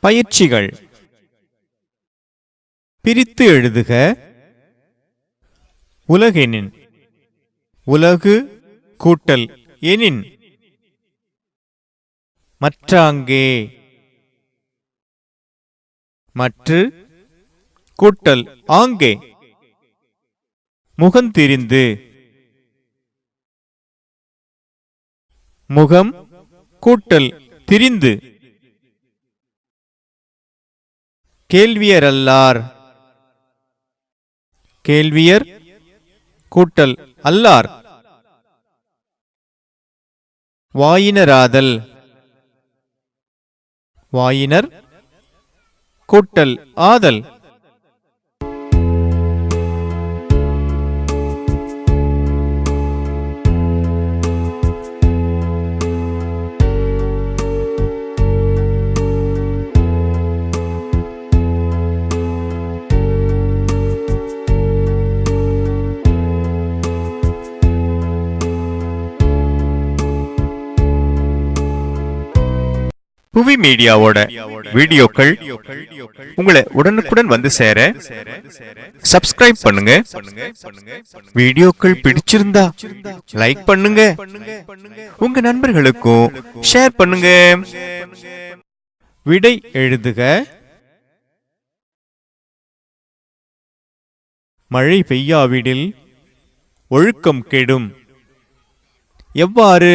பயிற்சிகள். பிரித்து எழுதுக. உலகெனின் உலகு கூட்டல் எனின் மற்றாங்கே மற்று கூட்டல் ஆங்கே முகந்திரிந்து முகம் கூட்டல் திரிந்து கேள்வியரல்லார் கேள்வியர் கூட்டல் அல்லார் வாயினராதல் வாயினர் கூட்டல் ஆதல் புவி மீடியாவோட வீடியோக்கள் உங்களை உடனுக்குடன் வந்து சேர சப்ஸ்கிரைப் பண்ணுங்க. வீடியோக்கள் பிடிச்சிருந்தா லைக் பண்ணுங்க. உங்க நண்பர்களுக்கும் ஷேர் பண்ணுங்க. விடை எழுதுக. மழை பெய்யாவிடில் ஒழுக்கம் கெடும். எவ்வாறு?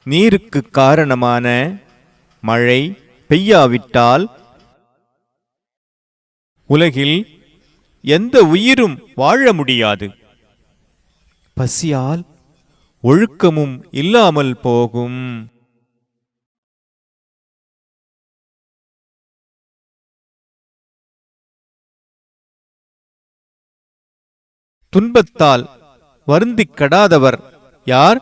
நீருக்கு காரணமான மழை பெய்யாவிட்டால் உலகில் எந்த உயிரும் வாழ முடியாது. பசியால் ஒழுக்கமும் இல்லாமல் போகும். துன்பத்தால் வருந்திக் கெடாதவர் யார்?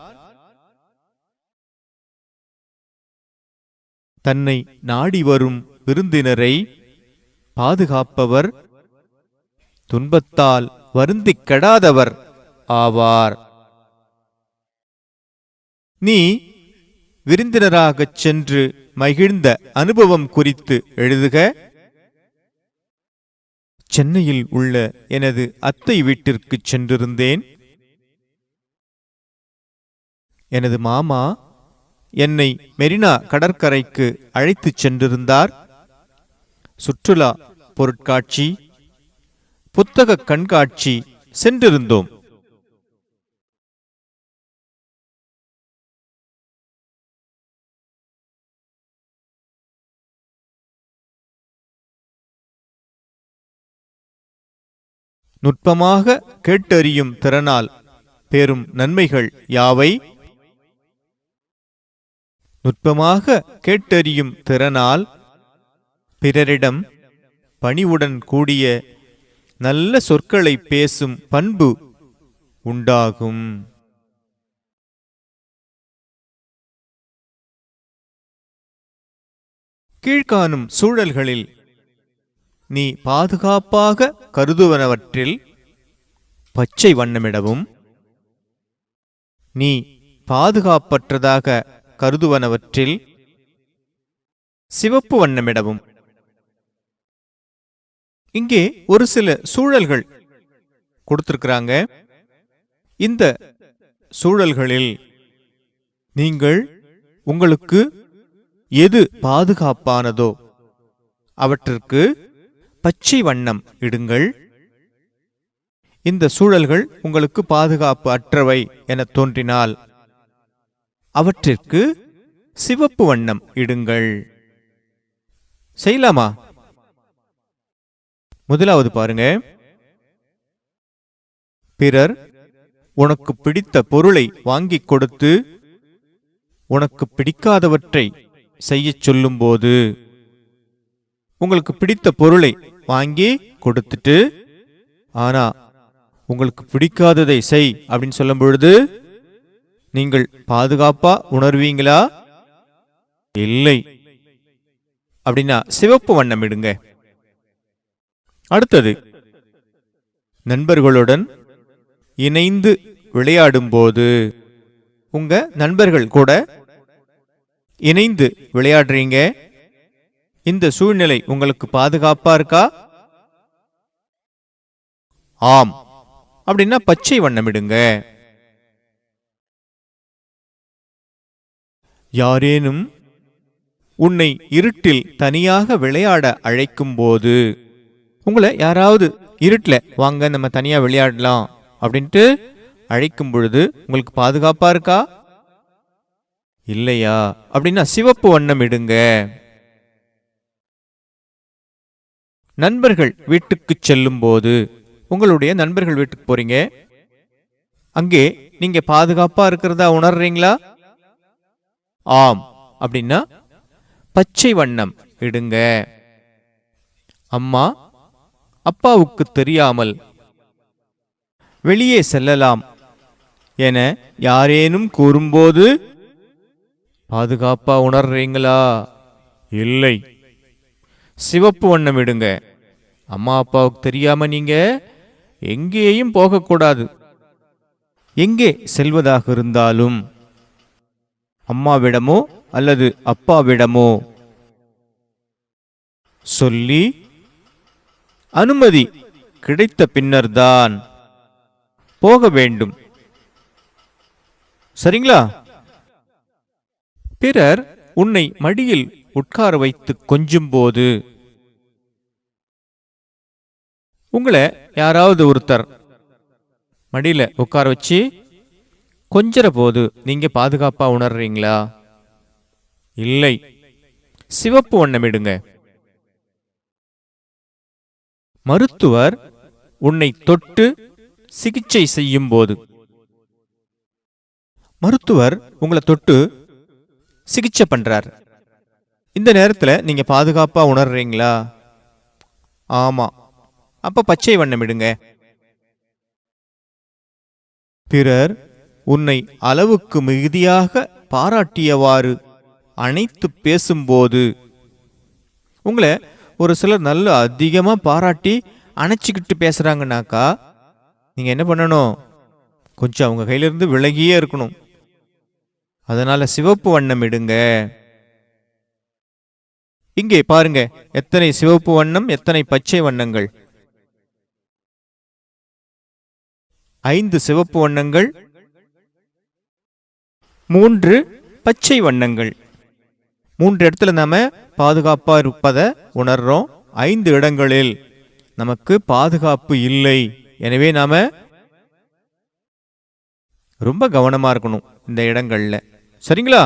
தன்னை நாடி வரும் விருந்தினரை பாதுகாப்பவர் துன்பத்தால் வருந்திக் கெடாதவர் ஆவார். நீ விருந்தினராகச் சென்று மகிழ்ந்த அனுபவம் குறித்து எழுதுக. சென்னையில் உள்ள எனது அத்தை வீட்டிற்குச் சென்றிருந்தேன். எனது மாமா என்னை மெரினா கடற்கரைக்கு அழைத்துச் சென்றிருந்தார். சுற்றுலா பொருட்காட்சி, புத்தக கண்காட்சி சென்றிருந்தோம். நுட்பமாக கேட்டறியும் திறனால் பெறும் நன்மைகள் யாவை? நுட்பமாக கேட்டறியும் திறனால் பிறரிடம் பணிவுடன் கூடிய நல்ல சொற்களை பேசும் பண்பு உண்டாகும். கீழ்காணும் சூழல்களில் நீ பாதுகாப்பாக கருதுவனவற்றில் பச்சை வண்ணமிடவும், நீ பாதுகாப்பற்றதாக கருதுவனவற்றில் சிவப்பு வண்ணமிடவும். இங்கே ஒரு சில சூழல்கள் கொடுத்திருக்கிறாங்க. இந்த சூழல்களில் நீங்கள் உங்களுக்கு எது பாதுகாப்பானதோ அவற்றிற்கு பச்சை வண்ணம் இடுங்கள். இந்த சூழல்கள் உங்களுக்கு பாதுகாப்பு அற்றவை என தோன்றினால் அவற்றிற்கு சிவப்பு வண்ணம் இடுங்கள். செய்யலாமா? முதலாவது பாருங்க. பிறர் உனக்கு பிடித்த பொருளை வாங்கிக் கொடுத்து உனக்கு பிடிக்காதவற்றை செய்யச் சொல்லும்போது, உங்களுக்கு பிடித்த பொருளை வாங்கி கொடுத்துட்டு ஆனா உங்களுக்கு பிடிக்காததை செய் அப்படின்னு சொல்லும் பொழுது நீங்கள் பாதுகாப்பா உணர்வீங்களா? இல்லை. அப்படின்னா சிவப்பு வண்ணம் இடுங்க. அடுத்தது, நண்பர்களுடன் இணைந்து விளையாடும் போது உங்க நண்பர்கள் கூட இணைந்து விளையாடுறீங்க. இந்த சூழ்நிலை உங்களுக்கு பாதுகாப்பா இருக்கா? ஆம் அப்படின்னா பச்சை வண்ணமிடுங்க. யாரேனும் உன்னை இருட்டில் தனியாக விளையாட அழைக்கும் போது, உங்களை யாராவது இருட்டில் வாங்க நம்ம தனியா விளையாடலாம் அப்படின்ட்டு அழைக்கும் பொழுது உங்களுக்கு பாதுகாப்பா இருக்கா? இல்லையா? அப்படின்னா சிவப்பு வண்ணம் இடுங்க. நண்பர்கள் வீட்டுக்கு செல்லும் போது, உங்களுடைய நண்பர்கள் வீட்டுக்கு போறீங்க, அங்கே நீங்க பாதுகாப்பா இருக்கிறதா உணர்றீங்களா? ஆம் அப்படின்னா பச்சை வண்ணம் இடுங்க. அம்மா அப்பாவுக்கு தெரியாமல் வெளியே செல்லலாம் என யாரேனும் கூறும்போது பாதுகாப்பா உணர்றீங்களா? இல்லை. சிவப்பு வண்ணம் இடுங்க. அம்மா அப்பாவுக்கு தெரியாம நீங்க எங்கேயும் போகக்கூடாது. எங்கே செல்வதாக இருந்தாலும் அம்மாவிடமோ அல்லது அப்பாவிடமோ சொல்லி அனுமதி கிடைத்த பின்னர்தான் போக வேண்டும். சரிங்களா? பிறர் உன்னை மடியில் உட்கார வைத்து கொஞ்சும் போது, உங்களை யாராவது ஒருத்தர் மடியில உட்கார வச்சு கொஞ்சற போது நீங்க பாதுகாப்பா உணர்றீங்களா? இல்லை. சிவப்பு வண்ணமிடுங்க. மருத்துவர் உன்னை தொட்டு சிகிச்சை செய்யும் போது, மருத்துவர் உங்களை தொட்டு சிகிச்சை பண்றார், இந்த நேரத்தில் நீங்க பாதுகாப்பா உணர்றீங்களா? ஆமா. அப்ப பச்சை வண்ணமிடுங்க. பிறர் உன்னை அளவுக்கு மிகுதியாக பாராட்டியவாறு அனைத்து பேசும்போது, உங்களை ஒரு சிலர் நல்ல அதிகமா பாராட்டி அணைச்சிக்கிட்டு பேசுறாங்கனாக்கா நீங்க என்ன பண்ணணும்? கொஞ்சம் அவங்க கையிலிருந்து விலகியே இருக்கணும். அதனால சிவப்பு வண்ணம் இடுங்க. இங்கே பாருங்க, எத்தனை சிவப்பு வண்ணம், எத்தனை பச்சை வண்ணங்கள். 5 சிவப்பு வண்ணங்கள், 3 பச்சை வண்ணங்கள். 3 இடத்துல நாம பாதுகாப்பா இருப்பதை உணர்றோம். 5 இடங்களில் நமக்கு பாதுகாப்பு இல்லை. எனவே நாம ரொம்ப கவனமா இருக்கணும் இந்த இடங்கள்ல. சரிங்களா?